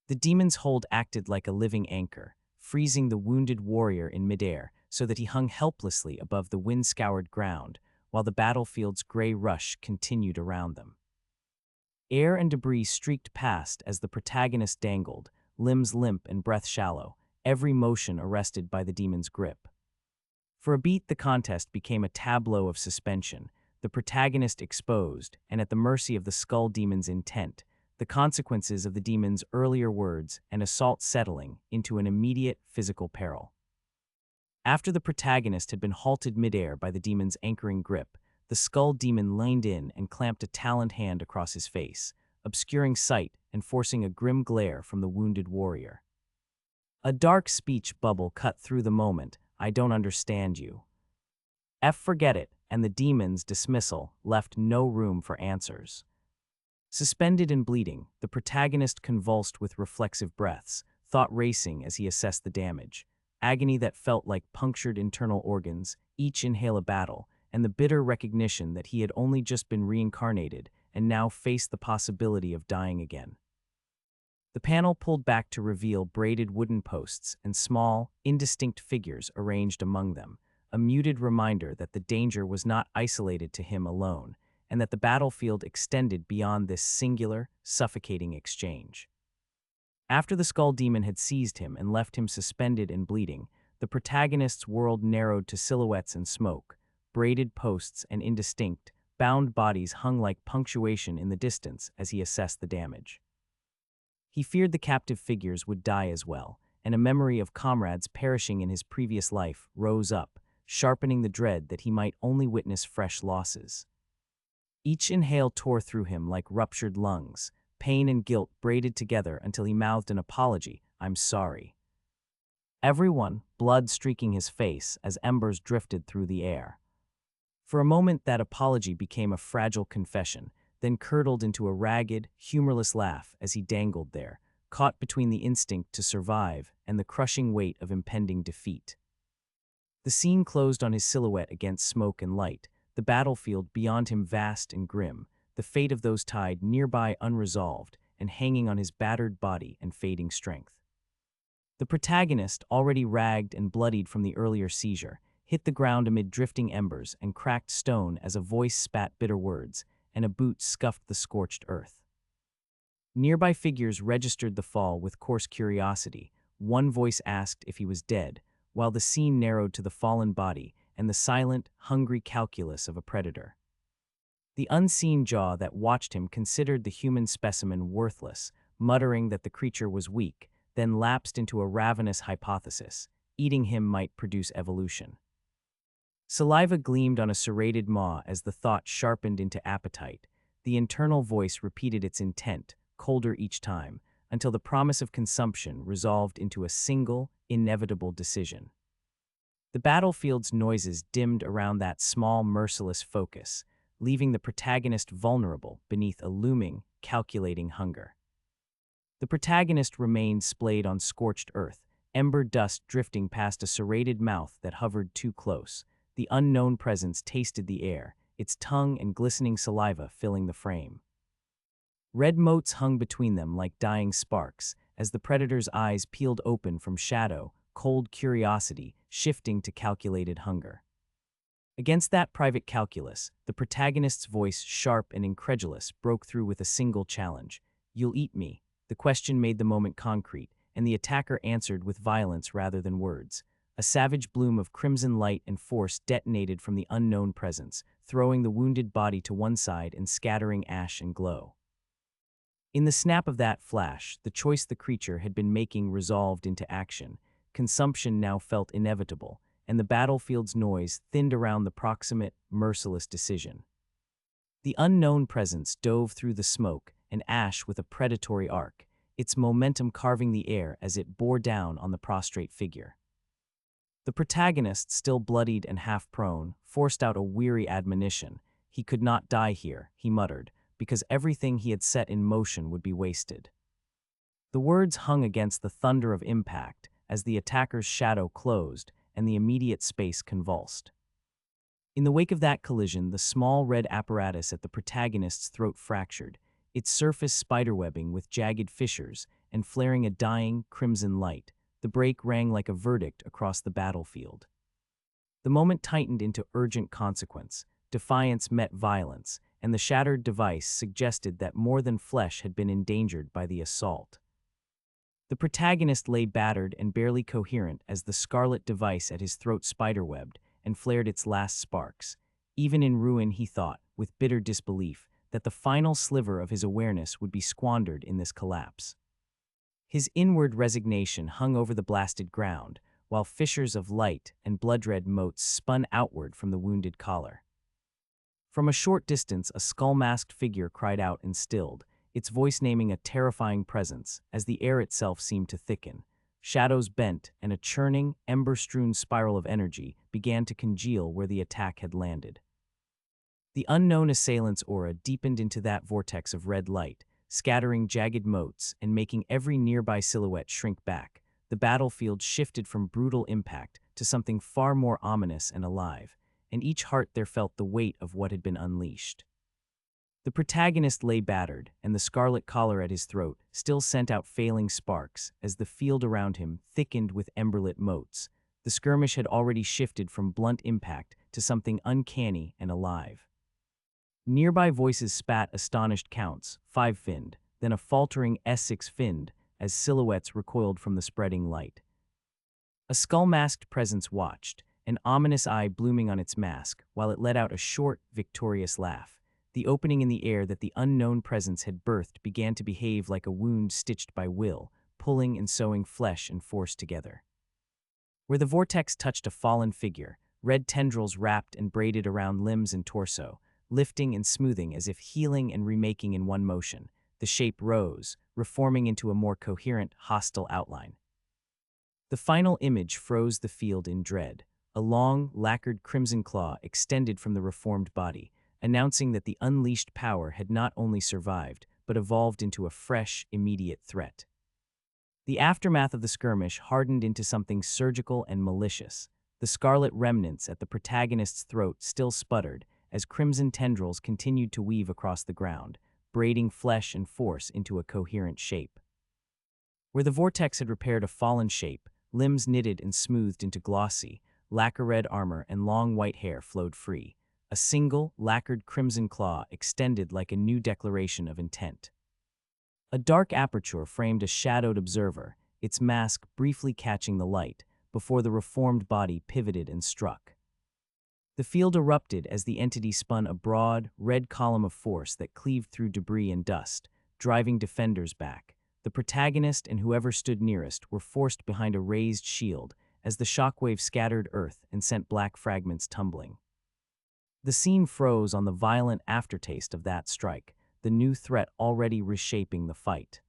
The demon's hold acted like a living anchor, freezing the wounded warrior in midair so that he hung helplessly above the wind-scoured ground while the battlefield's gray rush continued around them. Air and debris streaked past as the protagonist dangled, limbs limp and breath shallow, every motion arrested by the demon's grip. For a beat, the contest became a tableau of suspension, the protagonist exposed and at the mercy of the skull demon's intent, the consequences of the demon's earlier words and assault settling into an immediate physical peril. After the protagonist had been halted midair by the demon's anchoring grip, the skull demon leaned in and clamped a taloned hand across his face, obscuring sight and forcing a grim glare from the wounded warrior. A dark speech bubble cut through the moment. "I don't understand you." Forget it, and the demon's dismissal left no room for answers. Suspended and bleeding, the protagonist convulsed with reflexive breaths, thought racing as he assessed the damage, agony that felt like punctured internal organs, each inhale a battle, and the bitter recognition that he had only just been reincarnated and now faced the possibility of dying again. The panel pulled back to reveal braided wooden posts and small, indistinct figures arranged among them, a muted reminder that the danger was not isolated to him alone, and that the battlefield extended beyond this singular, suffocating exchange. After the skull demon had seized him and left him suspended and bleeding, the protagonist's world narrowed to silhouettes and smoke, braided posts and indistinct, bound bodies hung like punctuation in the distance as he assessed the damage. He feared the captive figures would die as well, and a memory of comrades perishing in his previous life rose up, sharpening the dread that he might only witness fresh losses. Each inhale tore through him like ruptured lungs, pain and guilt braided together until he mouthed an apology, "I'm sorry." Everyone, blood streaking his face as embers drifted through the air. For a moment that apology became a fragile confession, then curdled into a ragged, humorless laugh as he dangled there, caught between the instinct to survive and the crushing weight of impending defeat. The scene closed on his silhouette against smoke and light, the battlefield beyond him vast and grim, the fate of those tied nearby unresolved and hanging on his battered body and fading strength. The protagonist, already ragged and bloodied from the earlier seizure, hit the ground amid drifting embers and cracked stone as a voice spat bitter words, and a boot scuffed the scorched earth. Nearby figures registered the fall with coarse curiosity. One voice asked if he was dead, while the scene narrowed to the fallen body and the silent, hungry calculus of a predator. The unseen jaw that watched him considered the human specimen worthless, muttering that the creature was weak, then lapsed into a ravenous hypothesis: eating him might produce evolution. Saliva gleamed on a serrated maw as the thought sharpened into appetite. The internal voice repeated its intent, colder each time, until the promise of consumption resolved into a single, inevitable decision. The battlefield's noises dimmed around that small, merciless focus, leaving the protagonist vulnerable beneath a looming, calculating hunger. The protagonist remained splayed on scorched earth, ember dust drifting past a serrated mouth that hovered too close. The unknown presence tasted the air, its tongue and glistening saliva filling the frame. Red motes hung between them like dying sparks, as the predator's eyes peeled open from shadow, cold curiosity shifting to calculated hunger. Against that private calculus, the protagonist's voice, sharp and incredulous, broke through with a single challenge. "You'll eat me." The question made the moment concrete, and the attacker answered with violence rather than words. A savage bloom of crimson light and force detonated from the unknown presence, throwing the wounded body to one side and scattering ash and glow. In the snap of that flash, the choice the creature had been making resolved into action. Consumption now felt inevitable, and the battlefield's noise thinned around the proximate, merciless decision. The unknown presence dove through the smoke and ash with a predatory arc, its momentum carving the air as it bore down on the prostrate figure. The protagonist, still bloodied and half-prone, forced out a weary admonition. He could not die here, he muttered, because everything he had set in motion would be wasted. The words hung against the thunder of impact as the attacker's shadow closed and the immediate space convulsed. In the wake of that collision, the small red apparatus at the protagonist's throat fractured, its surface spiderwebbing with jagged fissures and flaring a dying, crimson light. The break rang like a verdict across the battlefield. The moment tightened into urgent consequence. Defiance met violence, and the shattered device suggested that more than flesh had been endangered by the assault. The protagonist lay battered and barely coherent as the scarlet device at his throat spiderwebbed and flared its last sparks. Even in ruin, he thought, with bitter disbelief, that the final sliver of his awareness would be squandered in this collapse. His inward resignation hung over the blasted ground, while fissures of light and blood-red motes spun outward from the wounded collar. From a short distance, a skull-masked figure cried out and stilled, its voice naming a terrifying presence, as the air itself seemed to thicken. Shadows bent, and a churning, ember-strewn spiral of energy began to congeal where the attack had landed. The unknown assailant's aura deepened into that vortex of red light, scattering jagged motes and making every nearby silhouette shrink back. The battlefield shifted from brutal impact to something far more ominous and alive, and each heart there felt the weight of what had been unleashed. The protagonist lay battered, and the scarlet collar at his throat still sent out failing sparks as the field around him thickened with emberlit motes. The skirmish had already shifted from blunt impact to something uncanny and alive. Nearby voices spat astonished counts, 5-finned, then a faltering S6-finned, as silhouettes recoiled from the spreading light. A skull-masked presence watched, an ominous eye blooming on its mask, while it let out a short, victorious laugh. The opening in the air that the unknown presence had birthed began to behave like a wound stitched by will, pulling and sewing flesh and force together. Where the vortex touched a fallen figure, red tendrils wrapped and braided around limbs and torso, lifting and smoothing as if healing and remaking in one motion. The shape rose, reforming into a more coherent, hostile outline. The final image froze the field in dread. A long, lacquered crimson claw extended from the reformed body, announcing that the unleashed power had not only survived, but evolved into a fresh, immediate threat. The aftermath of the skirmish hardened into something surgical and malicious. The scarlet remnants at the protagonist's throat still sputtered as crimson tendrils continued to weave across the ground, braiding flesh and force into a coherent shape. Where the vortex had repaired a fallen shape, limbs knitted and smoothed into glossy, lacquer-red armor and long white hair flowed free. A single, lacquered crimson claw extended like a new declaration of intent. A dark aperture framed a shadowed observer, its mask briefly catching the light, before the reformed body pivoted and struck. The field erupted as the entity spun a broad, red column of force that cleaved through debris and dust, driving defenders back. The protagonist and whoever stood nearest were forced behind a raised shield as the shockwave scattered earth and sent black fragments tumbling. The scene froze on the violent aftertaste of that strike, the new threat already reshaping the fight.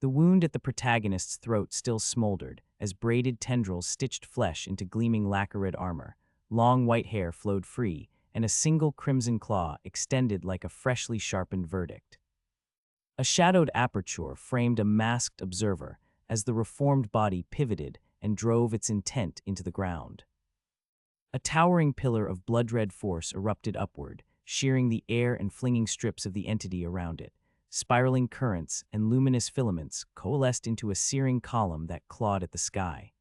The wound at the protagonist's throat still smoldered as braided tendrils stitched flesh into gleaming lacquer-red armor. Long white hair flowed free, and a single crimson claw extended like a freshly sharpened verdict. A shadowed aperture framed a masked observer as the reformed body pivoted and drove its intent into the ground. A towering pillar of blood-red force erupted upward, shearing the air and flinging strips of the entity around it. Spiraling currents and luminous filaments coalesced into a searing column that clawed at the sky.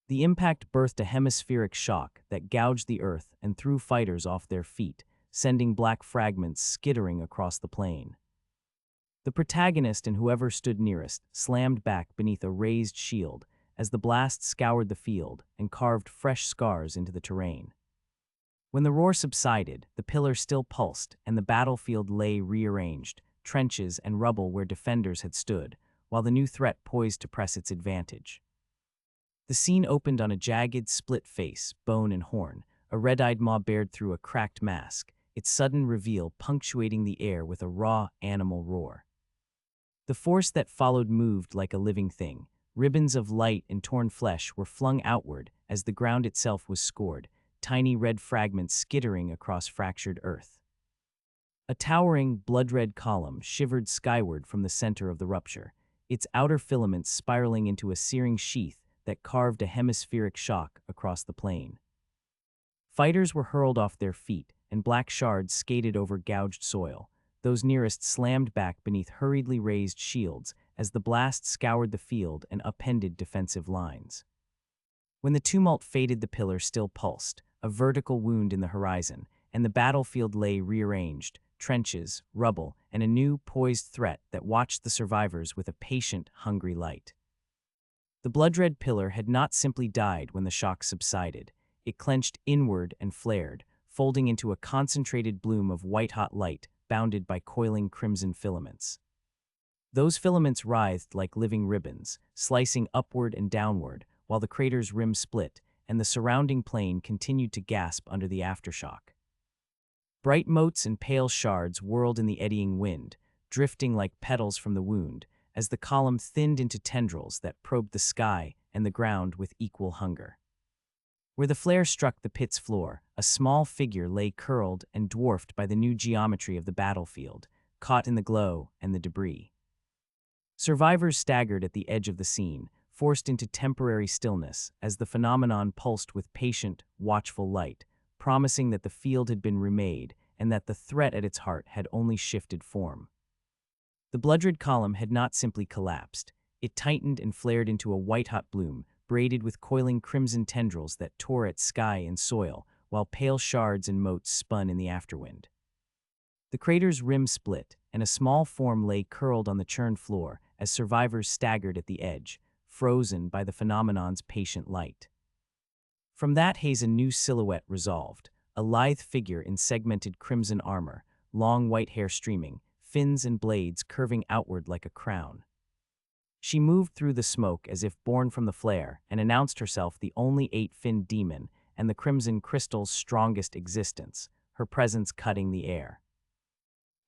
The impact birthed a hemispheric shock that gouged the earth and threw fighters off their feet, sending black fragments skittering across the plain. The protagonist and whoever stood nearest slammed back beneath a raised shield as the blast scoured the field and carved fresh scars into the terrain. When the roar subsided, the pillar still pulsed and the battlefield lay rearranged, trenches and rubble where defenders had stood, while the new threat poised to press its advantage. The scene opened on a jagged, split face, bone and horn, a red-eyed maw bared through a cracked mask, its sudden reveal punctuating the air with a raw, animal roar. The force that followed moved like a living thing. Ribbons of light and torn flesh were flung outward as the ground itself was scored, tiny red fragments skittering across fractured earth. A towering, blood-red column shivered skyward from the center of the rupture, its outer filaments spiraling into a searing sheath that carved a hemispheric shock across the plain. Fighters were hurled off their feet, and black shards skated over gouged soil. Those nearest slammed back beneath hurriedly raised shields as the blast scoured the field and upended defensive lines. When the tumult faded, the pillar still pulsed, a vertical wound in the horizon, and the battlefield lay rearranged, trenches, rubble, and a new, poised threat that watched the survivors with a patient, hungry light. The blood-red pillar had not simply died when the shock subsided. It clenched inward and flared, folding into a concentrated bloom of white-hot light bounded by coiling crimson filaments. Those filaments writhed like living ribbons, slicing upward and downward, while the crater's rim split, and the surrounding plain continued to gasp under the aftershock. Bright motes and pale shards whirled in the eddying wind, drifting like petals from the wound, as the column thinned into tendrils that probed the sky and the ground with equal hunger. Where the flare struck the pit's floor, a small figure lay curled and dwarfed by the new geometry of the battlefield, caught in the glow and the debris. Survivors staggered at the edge of the scene, forced into temporary stillness as the phenomenon pulsed with patient, watchful light, promising that the field had been remade and that the threat at its heart had only shifted form. The blood-red column had not simply collapsed. It tightened and flared into a white-hot bloom, braided with coiling crimson tendrils that tore at sky and soil, while pale shards and motes spun in the afterwind. The crater's rim split, and a small form lay curled on the churned floor as survivors staggered at the edge, frozen by the phenomenon's patient light. From that haze a new silhouette resolved, a lithe figure in segmented crimson armor, long white hair streaming, fins and blades curving outward like a crown. She moved through the smoke as if born from the flare and announced herself the only eight-finned demon and the crimson crystal's strongest existence, her presence cutting the air.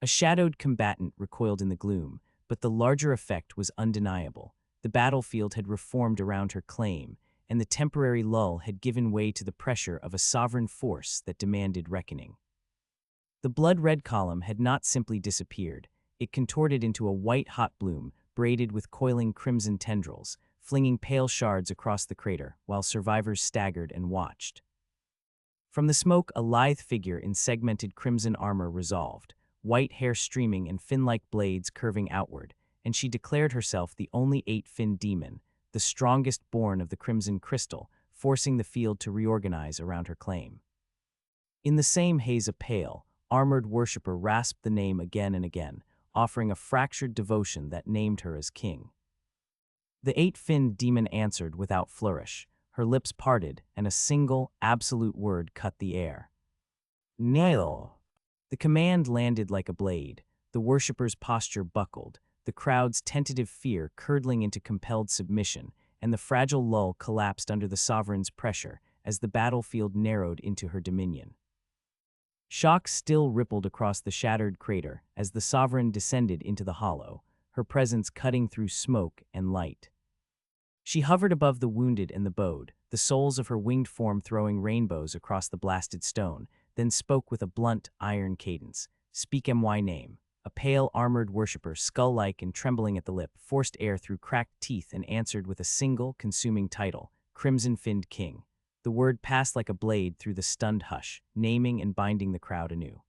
A shadowed combatant recoiled in the gloom, but the larger effect was undeniable. The battlefield had reformed around her claim, and the temporary lull had given way to the pressure of a sovereign force that demanded reckoning. The blood-red column had not simply disappeared. It contorted into a white-hot bloom, braided with coiling crimson tendrils, flinging pale shards across the crater while survivors staggered and watched. From the smoke, a lithe figure in segmented crimson armor resolved, white hair streaming and fin-like blades curving outward, and she declared herself the only eight-finned demon, the strongest born of the crimson crystal, forcing the field to reorganize around her claim. In the same haze, a pale, armored worshipper rasped the name again and again, offering a fractured devotion that named her as king. The eight-finned demon answered without flourish, her lips parted, and a single, absolute word cut the air. Nail! The command landed like a blade, the worshipper's posture buckled, the crowd's tentative fear curdling into compelled submission, and the fragile lull collapsed under the sovereign's pressure as the battlefield narrowed into her dominion. Shock still rippled across the shattered crater as the sovereign descended into the hollow, her presence cutting through smoke and light. She hovered above the wounded and the bowed, the soles of her winged form throwing rainbows across the blasted stone, then spoke with a blunt, iron cadence. "Speak my name." A pale, armored worshipper, skull-like and trembling at the lip, forced air through cracked teeth and answered with a single, consuming title, Crimson-Finned King. The word passed like a blade through the stunned hush, naming and binding the crowd anew.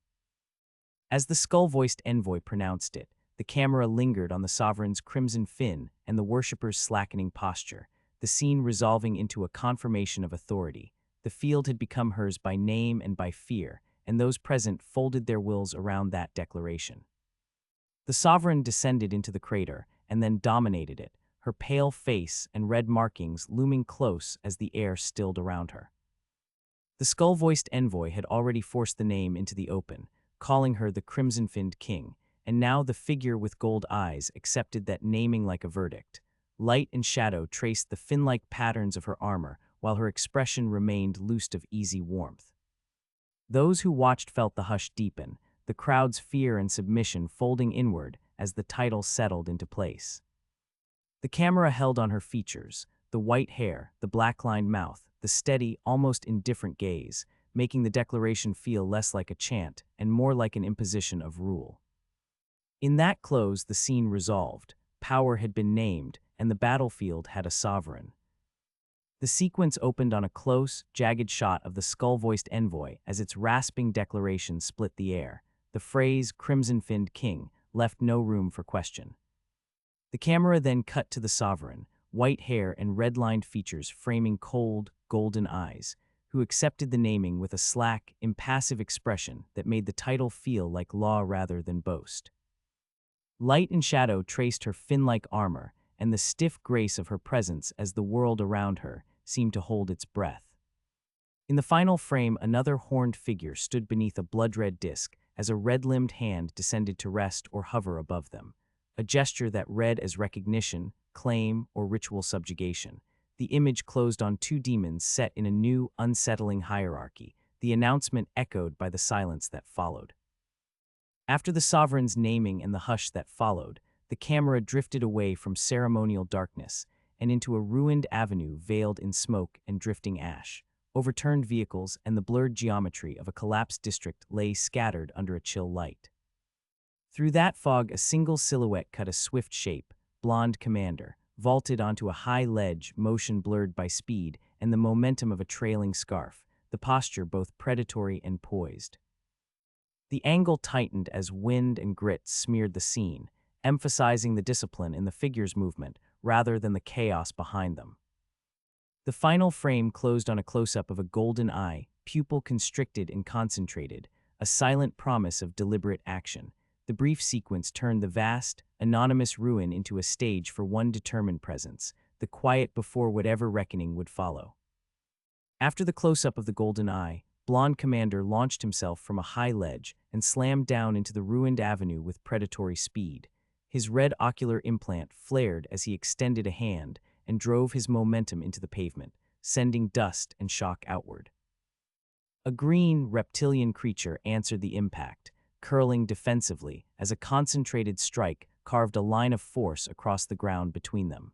As the skull-voiced envoy pronounced it, the camera lingered on the sovereign's crimson fin and the worshipper's slackening posture, the scene resolving into a confirmation of authority. The field had become hers by name and by fear, and those present folded their wills around that declaration. The sovereign descended into the crater and then dominated it, her pale face and red markings looming close as the air stilled around her. The skull-voiced envoy had already forced the name into the open, calling her the Crimson-Finned King, and now the figure with gold eyes accepted that naming like a verdict. Light and shadow traced the fin-like patterns of her armor, while her expression remained loosed of easy warmth. Those who watched felt the hush deepen, the crowd's fear and submission folding inward as the title settled into place. The camera held on her features, the white hair, the black-lined mouth, the steady, almost indifferent gaze, making the declaration feel less like a chant and more like an imposition of rule. In that close, the scene resolved. Power had been named, and the battlefield had a sovereign. The sequence opened on a close, jagged shot of the skull-voiced envoy as its rasping declaration split the air. The phrase, Crimson-Finned King, left no room for question. The camera then cut to the sovereign, white hair and red-lined features framing cold, golden eyes, who accepted the naming with a slack, impassive expression that made the title feel like law rather than boast. Light and shadow traced her fin-like armor, and the stiff grace of her presence as the world around her seemed to hold its breath. In the final frame, another horned figure stood beneath a blood-red disk as a red-limbed hand descended to rest or hover above them, a gesture that read as recognition, claim, or ritual subjugation. The image closed on two demons set in a new, unsettling hierarchy, the announcement echoed by the silence that followed. After the sovereign's naming and the hush that followed, the camera drifted away from ceremonial darkness and into a ruined avenue veiled in smoke and drifting ash. Overturned vehicles and the blurred geometry of a collapsed district lay scattered under a chill light. Through that fog, a single silhouette cut a swift shape, blonde commander, vaulted onto a high ledge, motion blurred by speed and the momentum of a trailing scarf, the posture both predatory and poised. The angle tightened as wind and grit smeared the scene, emphasizing the discipline in the figure's movement rather than the chaos behind them. The final frame closed on a close-up of a golden eye, pupil constricted and concentrated, a silent promise of deliberate action. The brief sequence turned the vast, anonymous ruin into a stage for one determined presence, the quiet before whatever reckoning would follow. After the close-up of the golden eye, blonde commander launched himself from a high ledge and slammed down into the ruined avenue with predatory speed. His red ocular implant flared as he extended a hand and drove his momentum into the pavement, sending dust and shock outward. A green, reptilian creature answered the impact, curling defensively as a concentrated strike carved a line of force across the ground between them.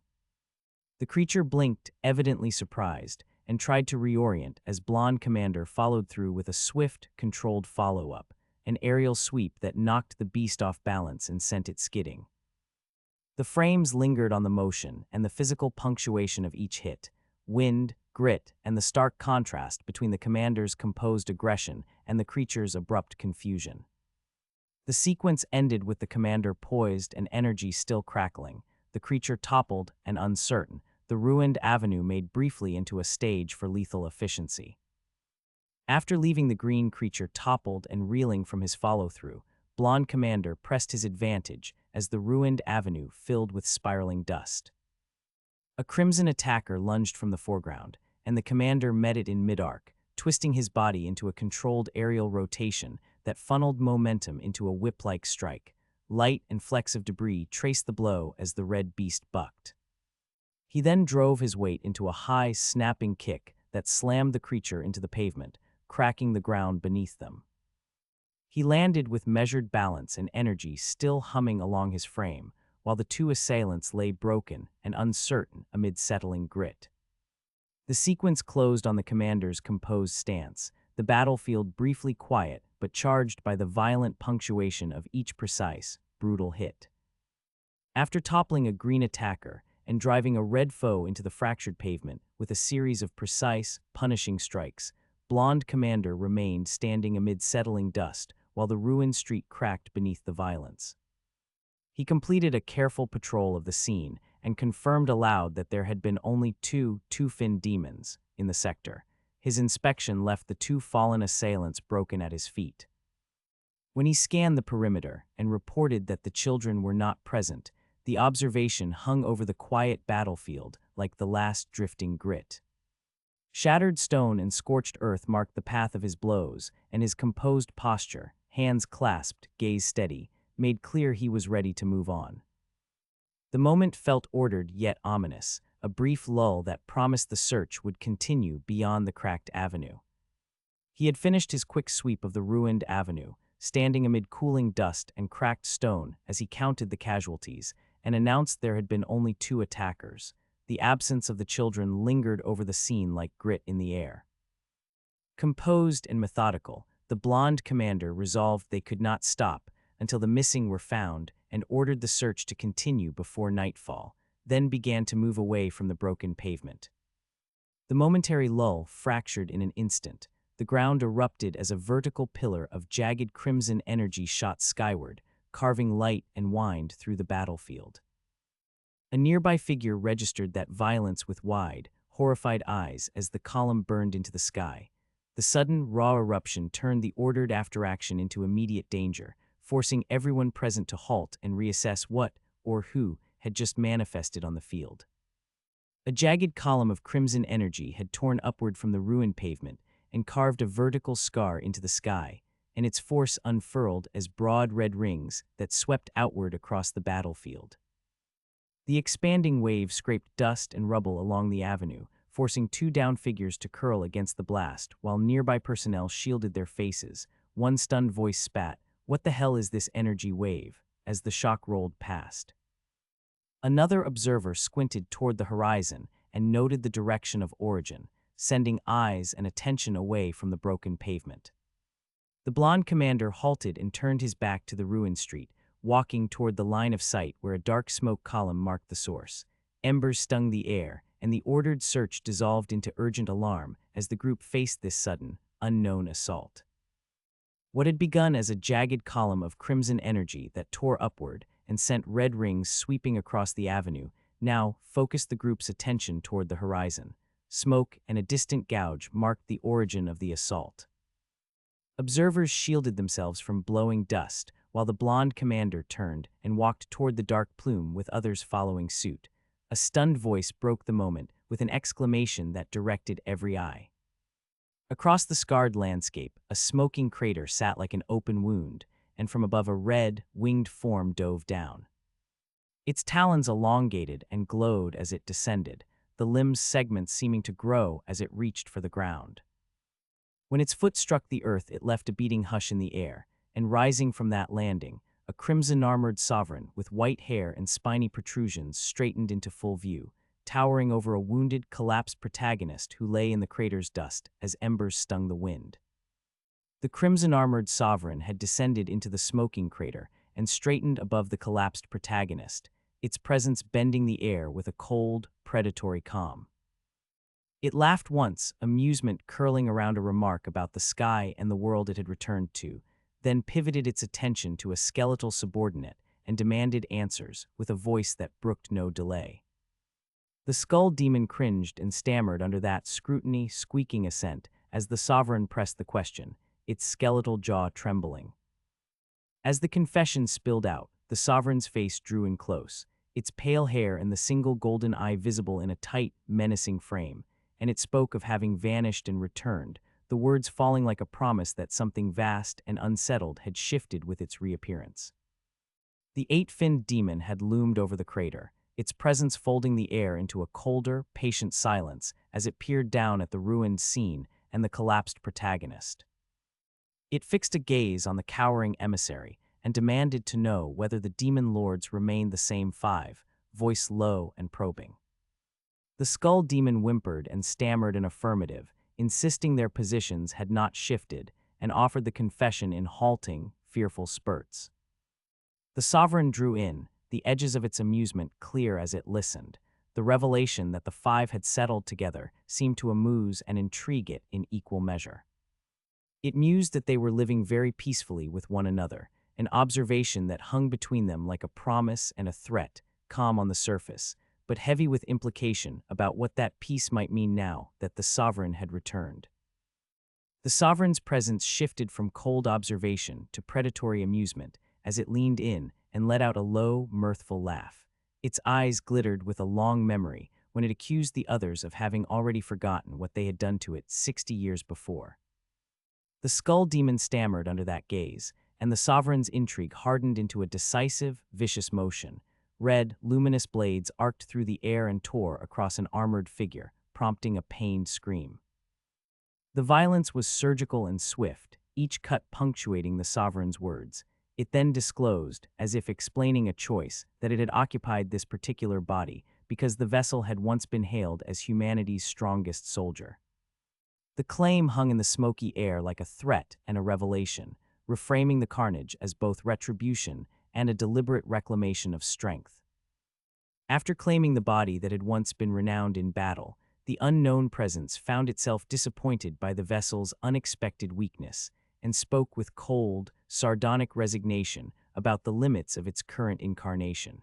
The creature blinked, evidently surprised, and tried to reorient as blonde commander followed through with a swift, controlled follow-up, an aerial sweep that knocked the beast off balance and sent it skidding. The frames lingered on the motion and the physical punctuation of each hit, wind, grit, and the stark contrast between the commander's composed aggression and the creature's abrupt confusion. The sequence ended with the commander poised and energy still crackling, the creature toppled and uncertain, the ruined avenue made briefly into a stage for lethal efficiency. After leaving the green creature toppled and reeling from his follow-through, blonde commander pressed his advantage as the ruined avenue filled with spiraling dust. A crimson attacker lunged from the foreground, and the commander met it in mid-arc, twisting his body into a controlled aerial rotation that funneled momentum into a whip-like strike. Light and flecks of debris traced the blow as the red beast bucked. He then drove his weight into a high, snapping kick that slammed the creature into the pavement, cracking the ground beneath them. He landed with measured balance and energy still humming along his frame, while the two assailants lay broken and uncertain amid settling grit. The sequence closed on the commander's composed stance, the battlefield briefly quiet but charged by the violent punctuation of each precise, brutal hit. After toppling a green attacker and driving a red foe into the fractured pavement with a series of precise, punishing strikes, blonde commander remained standing amid settling dust while the ruined street cracked beneath the violence. He completed a careful patrol of the scene and confirmed aloud that there had been only two two-finned demons in the sector. His inspection left the two fallen assailants broken at his feet. When he scanned the perimeter and reported that the children were not present, the observation hung over the quiet battlefield like the last drifting grit. Shattered stone and scorched earth marked the path of his blows, and his composed posture, hands clasped, gaze steady, made clear he was ready to move on. The moment felt ordered yet ominous, a brief lull that promised the search would continue beyond the cracked avenue. He had finished his quick sweep of the ruined avenue, standing amid cooling dust and cracked stone as he counted the casualties, and announced there had been only two attackers. The absence of the children lingered over the scene like grit in the air. Composed and methodical, the blonde commander resolved they could not stop until the missing were found and ordered the search to continue before nightfall, then began to move away from the broken pavement. The momentary lull fractured in an instant. The ground erupted as a vertical pillar of jagged crimson energy shot skyward, carving light and wind through the battlefield. A nearby figure registered that violence with wide, horrified eyes as the column burned into the sky. The sudden, raw eruption turned the ordered after-action into immediate danger, forcing everyone present to halt and reassess what, or who, had just manifested on the field. A jagged column of crimson energy had torn upward from the ruined pavement and carved a vertical scar into the sky, and its force unfurled as broad red rings that swept outward across the battlefield. The expanding wave scraped dust and rubble along the avenue, forcing two downed figures to curl against the blast, while nearby personnel shielded their faces. One stunned voice spat, "What the hell is this energy wave?" as the shock rolled past. Another observer squinted toward the horizon and noted the direction of origin, sending eyes and attention away from the broken pavement. The blonde commander halted and turned his back to the ruined street, walking toward the line of sight where a dark smoke column marked the source. Embers stung the air, and the ordered search dissolved into urgent alarm as the group faced this sudden, unknown assault. What had begun as a jagged column of crimson energy that tore upward and sent red rings sweeping across the avenue now focused the group's attention toward the horizon. Smoke and a distant gouge marked the origin of the assault. Observers shielded themselves from blowing dust, while the blonde commander turned and walked toward the dark plume with others following suit. A stunned voice broke the moment with an exclamation that directed every eye. Across the scarred landscape, a smoking crater sat like an open wound, and from above a red, winged form dove down. Its talons elongated and glowed as it descended, the limb's segments seeming to grow as it reached for the ground. When its foot struck the earth, it left a beating hush in the air, and rising from that landing, a crimson-armored sovereign with white hair and spiny protrusions straightened into full view, towering over a wounded, collapsed protagonist who lay in the crater's dust as embers stung the wind. The crimson-armored sovereign had descended into the smoking crater and straightened above the collapsed protagonist, its presence bending the air with a cold, predatory calm. It laughed once, amusement curling around a remark about the sky and the world it had returned to, then pivoted its attention to a skeletal subordinate and demanded answers with a voice that brooked no delay. The skull demon cringed and stammered under that scrutiny, squeaking assent as the sovereign pressed the question, its skeletal jaw trembling. As the confession spilled out, the sovereign's face drew in close, its pale hair and the single golden eye visible in a tight, menacing frame, and it spoke of having vanished and returned, the words falling like a promise that something vast and unsettled had shifted with its reappearance. The eight-finned demon had loomed over the crater, its presence folding the air into a colder, patient silence as it peered down at the ruined scene and the collapsed protagonist. It fixed a gaze on the cowering emissary and demanded to know whether the demon lords remained the same five, voice low and probing. The skull demon whimpered and stammered an affirmative, insisting their positions had not shifted, and offered the confession in halting, fearful spurts. The sovereign drew in, the edges of its amusement clear as it listened. The revelation that the five had settled together seemed to amuse and intrigue it in equal measure. It mused that they were living very peacefully with one another, an observation that hung between them like a promise and a threat, calm on the surface, but heavy with implication about what that peace might mean now that the sovereign had returned. The sovereign's presence shifted from cold observation to predatory amusement as it leaned in and let out a low, mirthful laugh. Its eyes glittered with a long memory when it accused the others of having already forgotten what they had done to it 60 years before. The skull demon stammered under that gaze, and the sovereign's intrigue hardened into a decisive, vicious motion. Red, luminous blades arced through the air and tore across an armored figure, prompting a pained scream. The violence was surgical and swift, each cut punctuating the sovereign's words. It then disclosed, as if explaining a choice, that it had occupied this particular body because the vessel had once been hailed as humanity's strongest soldier. The claim hung in the smoky air like a threat and a revelation, reframing the carnage as both retribution and a deliberate reclamation of strength. After claiming the body that had once been renowned in battle, the unknown presence found itself disappointed by the vessel's unexpected weakness and spoke with cold, sardonic resignation about the limits of its current incarnation.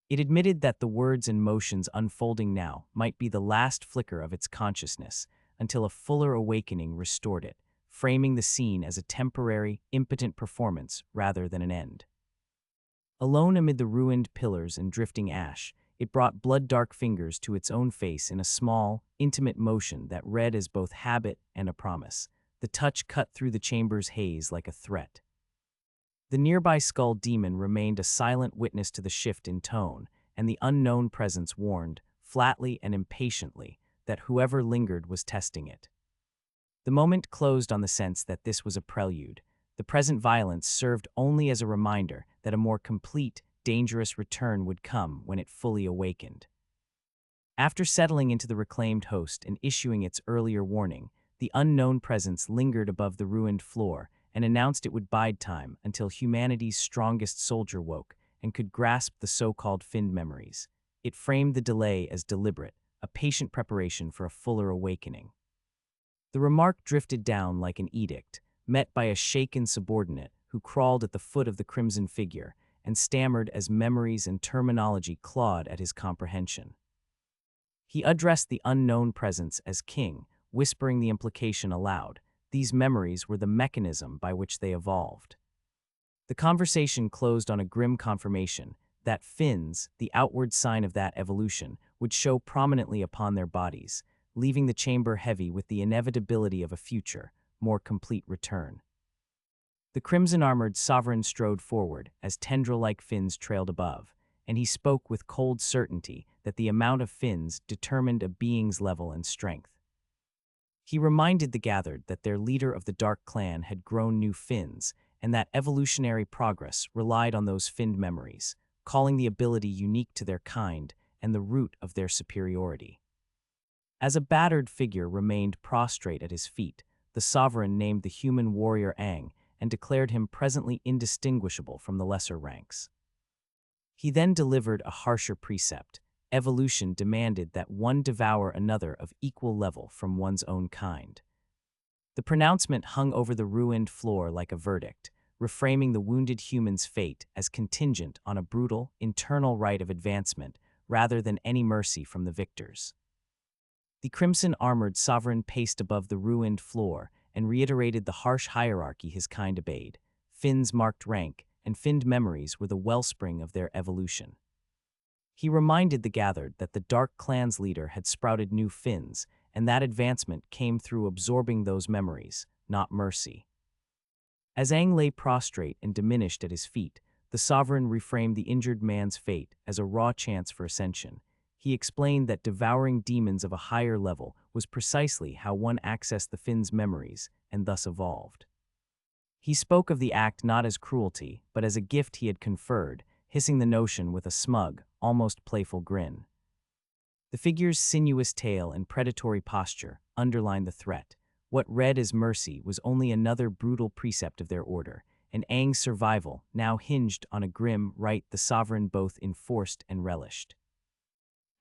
It admitted that the words and motions unfolding now might be the last flicker of its consciousness until a fuller awakening restored it, framing the scene as a temporary, impotent performance rather than an end. Alone amid the ruined pillars and drifting ash, it brought blood-dark fingers to its own face in a small, intimate motion that read as both habit and a promise. The touch cut through the chamber's haze like a threat. The nearby skull demon remained a silent witness to the shift in tone, and the unknown presence warned, flatly and impatiently, that whoever lingered was testing it. The moment closed on the sense that this was a prelude. The present violence served only as a reminder that a more complete, dangerous return would come when it fully awakened. After settling into the reclaimed host and issuing its earlier warning, the unknown presence lingered above the ruined floor and announced it would bide time until humanity's strongest soldier woke and could grasp the so-called finned memories. It framed the delay as deliberate, a patient preparation for a fuller awakening. The remark drifted down like an edict, met by a shaken subordinate who crawled at the foot of the crimson figure and stammered as memories and terminology clawed at his comprehension. He addressed the unknown presence as king, whispering the implication aloud. These memories were the mechanism by which they evolved. The conversation closed on a grim confirmation that fins, the outward sign of that evolution, would show prominently upon their bodies, leaving the chamber heavy with the inevitability of a future, more complete return. The crimson-armored sovereign strode forward as tendril-like fins trailed above, and he spoke with cold certainty that the amount of fins determined a being's level and strength. He reminded the gathered that their leader of the Dark Clan had grown new fins, and that evolutionary progress relied on those finned memories, calling the ability unique to their kind and the root of their superiority. As a battered figure remained prostrate at his feet, the sovereign named the human warrior Aang and declared him presently indistinguishable from the lesser ranks. He then delivered a harsher precept. Evolution demanded that one devour another of equal level from one's own kind. The pronouncement hung over the ruined floor like a verdict, reframing the wounded human's fate as contingent on a brutal, internal right of advancement rather than any mercy from the victors. The crimson-armored sovereign paced above the ruined floor and reiterated the harsh hierarchy his kind obeyed. Fins marked rank, and finned memories were the wellspring of their evolution. He reminded the gathered that the Dark Clan's leader had sprouted new fins, and that advancement came through absorbing those memories, not mercy. As Aang lay prostrate and diminished at his feet, the sovereign reframed the injured man's fate as a raw chance for ascension. He explained that devouring demons of a higher level was precisely how one accessed the finn's memories and thus evolved. He spoke of the act not as cruelty, but as a gift he had conferred, hissing the notion with a smug, almost playful grin. The figure's sinuous tail and predatory posture underlined the threat. What read as mercy was only another brutal precept of their order, and Aang's survival now hinged on a grim right the sovereign both enforced and relished.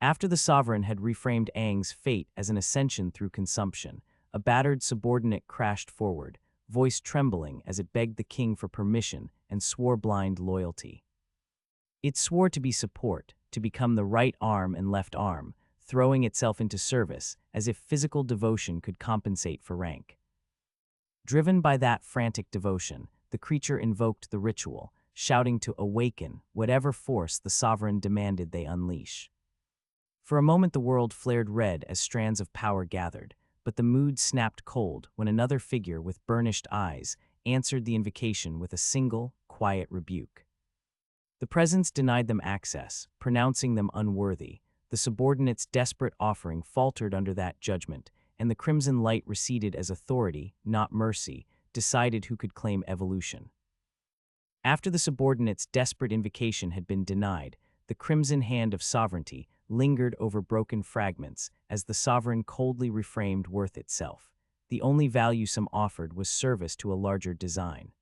After the sovereign had reframed Aang's fate as an ascension through consumption, a battered subordinate crashed forward, voice trembling as it begged the king for permission and swore blind loyalty. It swore to be support, to become the right arm and left arm, throwing itself into service as if physical devotion could compensate for rank. Driven by that frantic devotion, the creature invoked the ritual, shouting to awaken whatever force the sovereign demanded they unleash. For a moment the world flared red as strands of power gathered, but the mood snapped cold when another figure with burnished eyes answered the invocation with a single, quiet rebuke. The presence denied them access, pronouncing them unworthy. The subordinate's desperate offering faltered under that judgment, and the crimson light receded as authority, not mercy, decided who could claim evolution. After the subordinate's desperate invocation had been denied, the crimson hand of sovereignty lingered over broken fragments as the sovereign coldly reframed worth itself. The only value some offered was service to a larger design.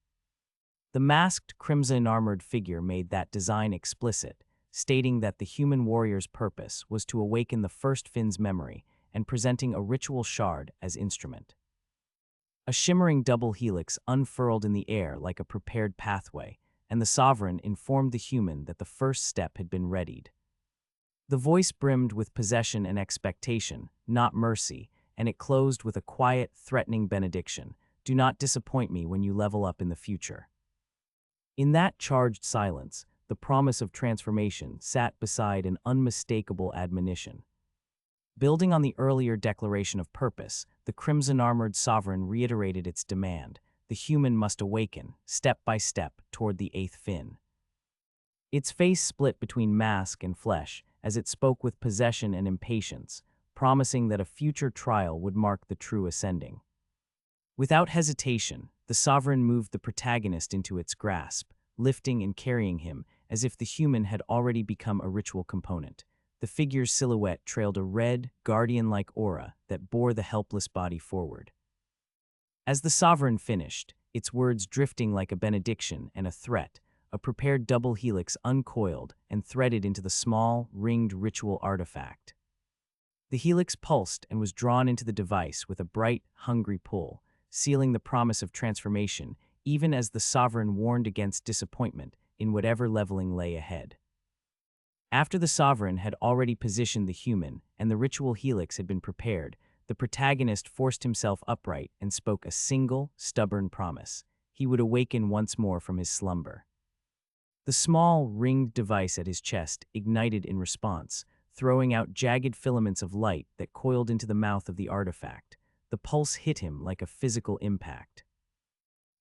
The masked, crimson-armored figure made that design explicit, stating that the human warrior's purpose was to awaken the first Finn's memory and presenting a ritual shard as instrument. A shimmering double helix unfurled in the air like a prepared pathway, and the sovereign informed the human that the first step had been readied. The voice brimmed with possession and expectation, not mercy, and it closed with a quiet, threatening benediction. Do not disappoint me when you level up in the future. In that charged silence, the promise of transformation sat beside an unmistakable admonition. Building on the earlier declaration of purpose, the crimson-armored sovereign reiterated its demand: the human must awaken, step by step, toward the eighth fin. Its face split between mask and flesh as it spoke with possession and impatience, promising that a future trial would mark the true ascending. Without hesitation, the sovereign moved the protagonist into its grasp, lifting and carrying him as if the human had already become a ritual component. The figure's silhouette trailed a red, guardian-like aura that bore the helpless body forward. As the sovereign finished, its words drifting like a benediction and a threat, a prepared double helix uncoiled and threaded into the small, ringed ritual artifact. The helix pulsed and was drawn into the device with a bright, hungry pull, sealing the promise of transformation even as the sovereign warned against disappointment in whatever leveling lay ahead. After the sovereign had already positioned the human and the ritual helix had been prepared, the protagonist forced himself upright and spoke a single, stubborn promise: he would awaken once more from his slumber. The small, ringed device at his chest ignited in response, throwing out jagged filaments of light that coiled into the mouth of the artifact. The pulse hit him like a physical impact.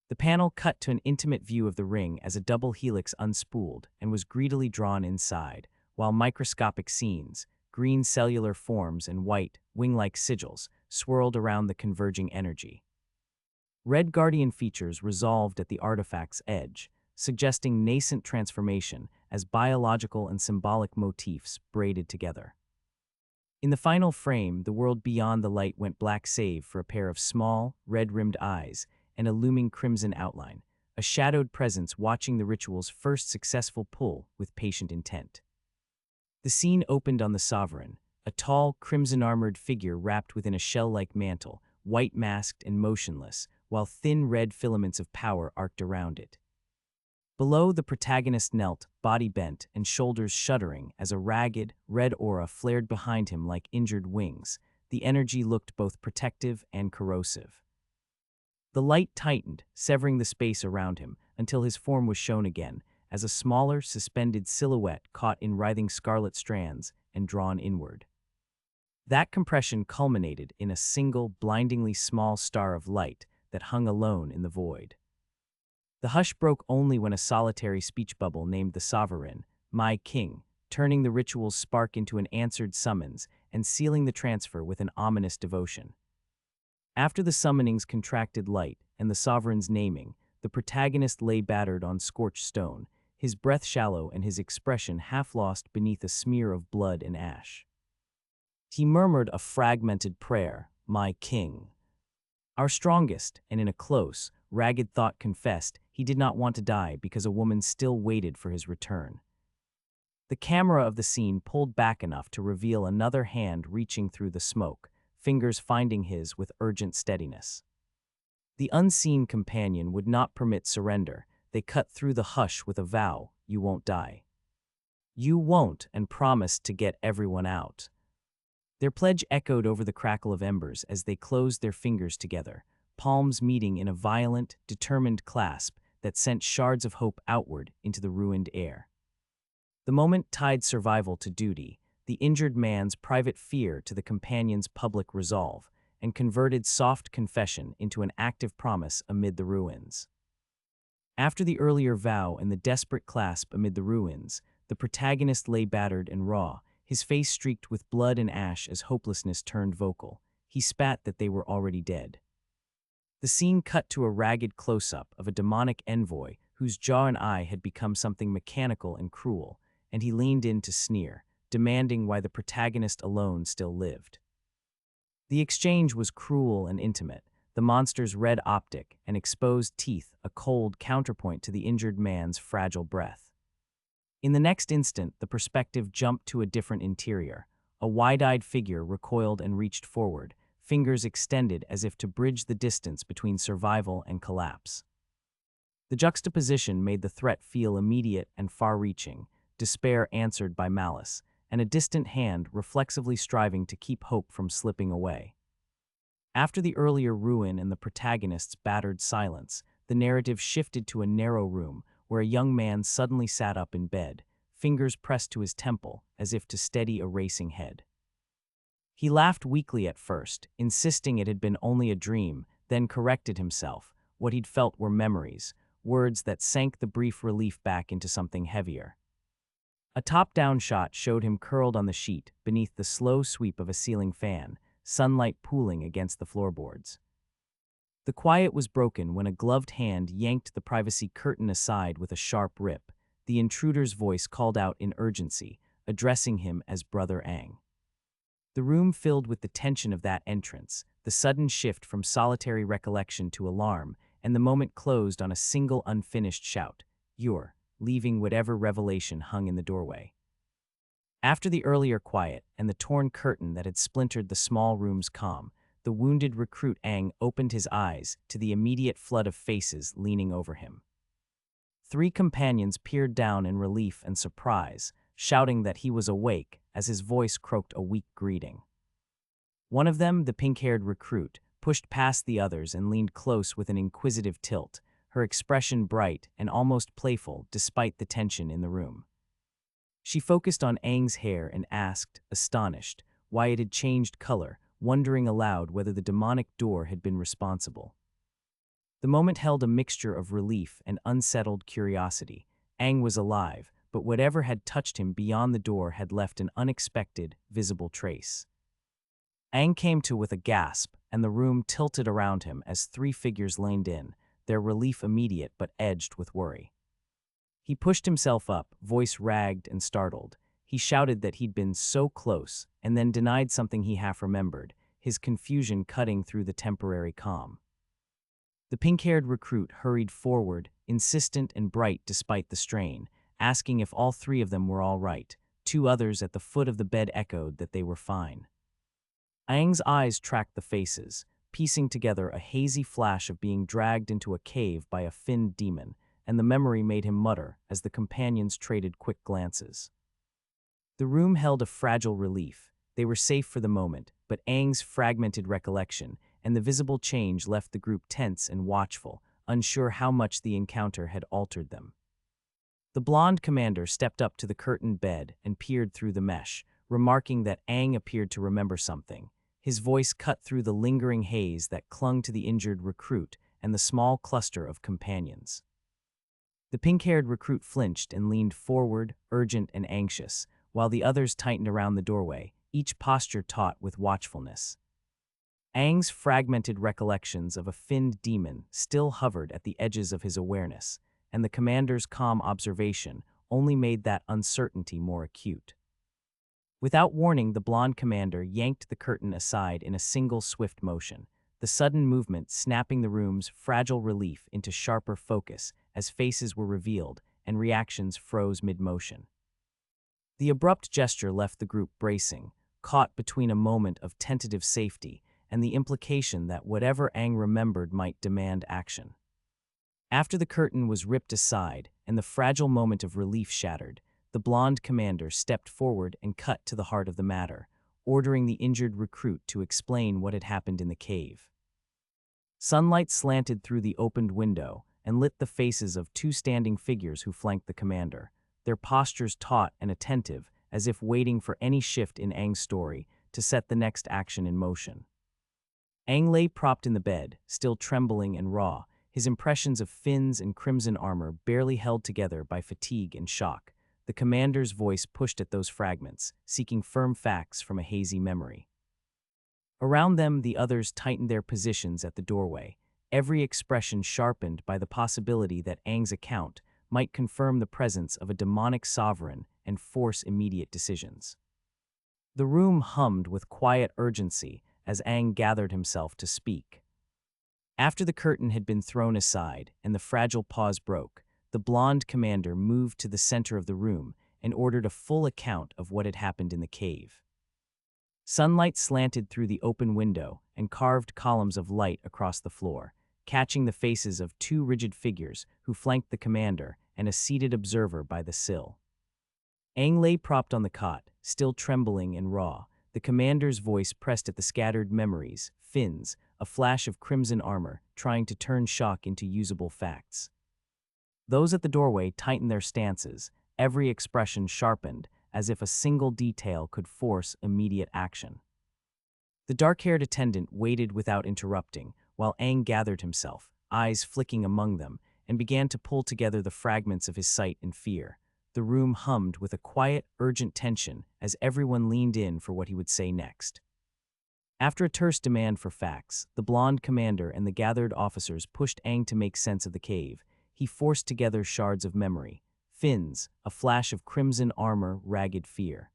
The panel cut to an intimate view of the ring as a double helix unspooled and was greedily drawn inside, while microscopic scenes, green cellular forms and white, wing-like sigils, swirled around the converging energy. Red guardian features resolved at the artifact's edge, suggesting nascent transformation as biological and symbolic motifs braided together. In the final frame, the world beyond the light went black save for a pair of small, red-rimmed eyes and a looming crimson outline, a shadowed presence watching the ritual's first successful pull with patient intent. The scene opened on the sovereign, a tall, crimson-armored figure wrapped within a shell-like mantle, white-masked and motionless, while thin red filaments of power arced around it. Below, the protagonist knelt, body bent and shoulders shuddering as a ragged, red aura flared behind him like injured wings. The energy looked both protective and corrosive. The light tightened, severing the space around him, until his form was shown again, as a smaller, suspended silhouette caught in writhing scarlet strands and drawn inward. That compression culminated in a single, blindingly small star of light that hung alone in the void. The hush broke only when a solitary speech bubble named the sovereign, "My king," turning the ritual's spark into an answered summons and sealing the transfer with an ominous devotion. After the summoning's contracted light and the sovereign's naming, the protagonist lay battered on scorched stone, his breath shallow and his expression half lost beneath a smear of blood and ash. He murmured a fragmented prayer: "My king." Our strongest, and in a close, ragged thought confessed he did not want to die because a woman still waited for his return. The camera of the scene pulled back enough to reveal another hand reaching through the smoke, fingers finding his with urgent steadiness. The unseen companion would not permit surrender. They cut through the hush with a vow: "You won't die. You won't," and promised to get everyone out. Their pledge echoed over the crackle of embers as they closed their fingers together, palms meeting in a violent, determined clasp that sent shards of hope outward into the ruined air. The moment tied survival to duty, the injured man's private fear to the companion's public resolve, and converted soft confession into an active promise amid the ruins. After the earlier vow and the desperate clasp amid the ruins, the protagonist lay battered and raw, his face streaked with blood and ash as hopelessness turned vocal. He spat that they were already dead. The scene cut to a ragged close-up of a demonic envoy whose jaw and eye had become something mechanical and cruel, and he leaned in to sneer, demanding why the protagonist alone still lived. The exchange was cruel and intimate, the monster's red optic and exposed teeth a cold counterpoint to the injured man's fragile breath. In the next instant, the perspective jumped to a different interior. A wide-eyed figure recoiled and reached forward, fingers extended as if to bridge the distance between survival and collapse. The juxtaposition made the threat feel immediate and far-reaching, despair answered by malice, and a distant hand reflexively striving to keep hope from slipping away. After the earlier ruin and the protagonist's battered silence, the narrative shifted to a narrow room where a young man suddenly sat up in bed, fingers pressed to his temple as if to steady a racing head. He laughed weakly at first, insisting it had been only a dream, then corrected himself. What he'd felt were memories, words that sank the brief relief back into something heavier. A top-down shot showed him curled on the sheet beneath the slow sweep of a ceiling fan, sunlight pooling against the floorboards. The quiet was broken when a gloved hand yanked the privacy curtain aside with a sharp rip. The intruder's voice called out in urgency, addressing him as Brother Ang. The room filled with the tension of that entrance, the sudden shift from solitary recollection to alarm, and the moment closed on a single unfinished shout, "You're," leaving whatever revelation hung in the doorway. After the earlier quiet and the torn curtain that had splintered the small room's calm, the wounded recruit Ang opened his eyes to the immediate flood of faces leaning over him. 3 companions peered down in relief and surprise, shouting that he was awake as his voice croaked a weak greeting. One of them, the pink-haired recruit, pushed past the others and leaned close with an inquisitive tilt, her expression bright and almost playful despite the tension in the room. She focused on Ang's hair and asked, astonished, why it had changed color, wondering aloud whether the demonic door had been responsible. The moment held a mixture of relief and unsettled curiosity. Ang was alive, but whatever had touched him beyond the door had left an unexpected, visible trace. Ang came to with a gasp, and the room tilted around him as 3 figures leaned in, their relief immediate but edged with worry. He pushed himself up, voice ragged and startled. He shouted that he'd been so close, and then denied something he half remembered, his confusion cutting through the temporary calm. The pink-haired recruit hurried forward, insistent and bright despite the strain, asking if all 3 of them were all right. 2 others at the foot of the bed echoed that they were fine. Ang's eyes tracked the faces, piecing together a hazy flash of being dragged into a cave by a finned demon, and the memory made him mutter as the companions traded quick glances. The room held a fragile relief. They were safe for the moment, but Ang's fragmented recollection and the visible change left the group tense and watchful, unsure how much the encounter had altered them. The blonde commander stepped up to the curtained bed and peered through the mesh, remarking that Ang appeared to remember something. His voice cut through the lingering haze that clung to the injured recruit and the small cluster of companions. The pink-haired recruit flinched and leaned forward, urgent and anxious, while the others tightened around the doorway, each posture taut with watchfulness. Ang's fragmented recollections of a finned demon still hovered at the edges of his awareness, and the commander's calm observation only made that uncertainty more acute. Without warning, the blonde commander yanked the curtain aside in a single swift motion, the sudden movement snapping the room's fragile relief into sharper focus as faces were revealed and reactions froze mid-motion. The abrupt gesture left the group bracing, caught between a moment of tentative safety and the implication that whatever Ang remembered might demand action. After the curtain was ripped aside and the fragile moment of relief shattered, the blonde commander stepped forward and cut to the heart of the matter, ordering the injured recruit to explain what had happened in the cave. Sunlight slanted through the opened window and lit the faces of 2 standing figures who flanked the commander, their postures taut and attentive, as if waiting for any shift in Ang's story to set the next action in motion. Ang lay propped in the bed, still trembling and raw, his impressions of fins and crimson armor barely held together by fatigue and shock. The commander's voice pushed at those fragments, seeking firm facts from a hazy memory. Around them, the others tightened their positions at the doorway, every expression sharpened by the possibility that Ang's account might confirm the presence of a demonic sovereign and force immediate decisions. The room hummed with quiet urgency as Ang gathered himself to speak. After the curtain had been thrown aside and the fragile pause broke, the blonde commander moved to the center of the room and ordered a full account of what had happened in the cave. Sunlight slanted through the open window and carved columns of light across the floor, catching the faces of two rigid figures who flanked the commander and a seated observer by the sill. Aang lay propped on the cot, still trembling and raw, the commander's voice pressed at the scattered memories, fins, a flash of crimson armor, trying to turn shock into usable facts. Those at the doorway tightened their stances, every expression sharpened, as if a single detail could force immediate action. The dark-haired attendant waited without interrupting, while Aang gathered himself, eyes flicking among them, and began to pull together the fragments of his sight in fear. The room hummed with a quiet, urgent tension as everyone leaned in for what he would say next. After a terse demand for facts, the blonde commander and the gathered officers pushed Aang to make sense of the cave. He forced together shards of memory, fins, a flash of crimson armor, ragged fear.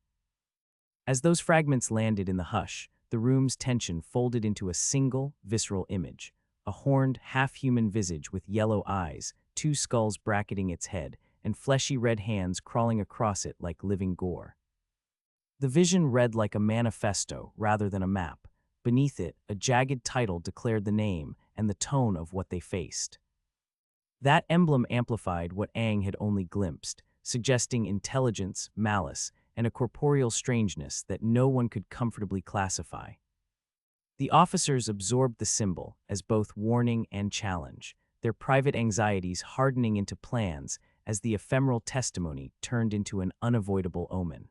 As those fragments landed in the hush, the room's tension folded into a single, visceral image, a horned, half-human visage with yellow eyes, two skulls bracketing its head, and fleshy red hands crawling across it like living gore. The vision read like a manifesto rather than a map. Beneath it, a jagged title declared the name and the tone of what they faced. That emblem amplified what Aang had only glimpsed, suggesting intelligence, malice, and a corporeal strangeness that no one could comfortably classify. The officers absorbed the symbol as both warning and challenge, their private anxieties hardening into plans as the ephemeral testimony turned into an unavoidable omen.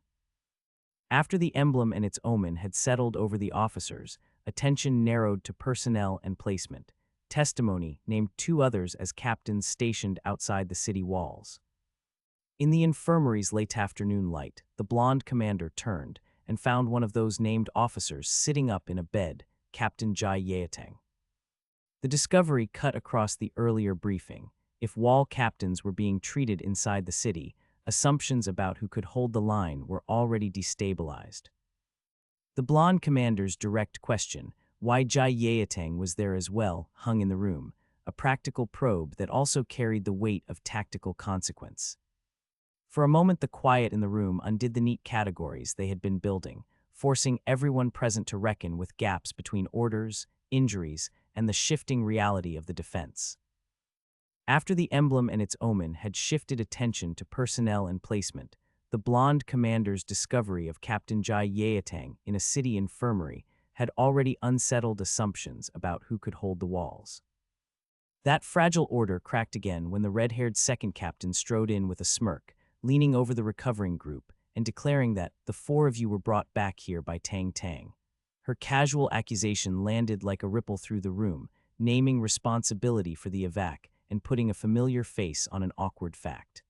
After the emblem and its omen had settled over the officers, attention narrowed to personnel and placement. Testimony named two others as captains stationed outside the city walls. In the infirmary's late afternoon light, the blonde commander turned and found one of those named officers sitting up in a bed, Captain Jai Yaeteng. The discovery cut across the earlier briefing. If wall captains were being treated inside the city, assumptions about who could hold the line were already destabilized. The blonde commander's direct question, why Jai Yaeteng was there as well, hung in the room, a practical probe that also carried the weight of tactical consequence. For a moment, the quiet in the room undid the neat categories they had been building, forcing everyone present to reckon with gaps between orders, injuries, and the shifting reality of the defense. After the emblem and its omen had shifted attention to personnel and placement, the blonde commander's discovery of Captain Jai Yaeteng in a city infirmary had already unsettled assumptions about who could hold the walls. That fragile order cracked again when the red-haired second captain strode in with a smirk, leaning over the recovering group and declaring that the four of you were brought back here by Tang Tang. Her casual accusation landed like a ripple through the room, naming responsibility for the evac and putting a familiar face on an awkward fact.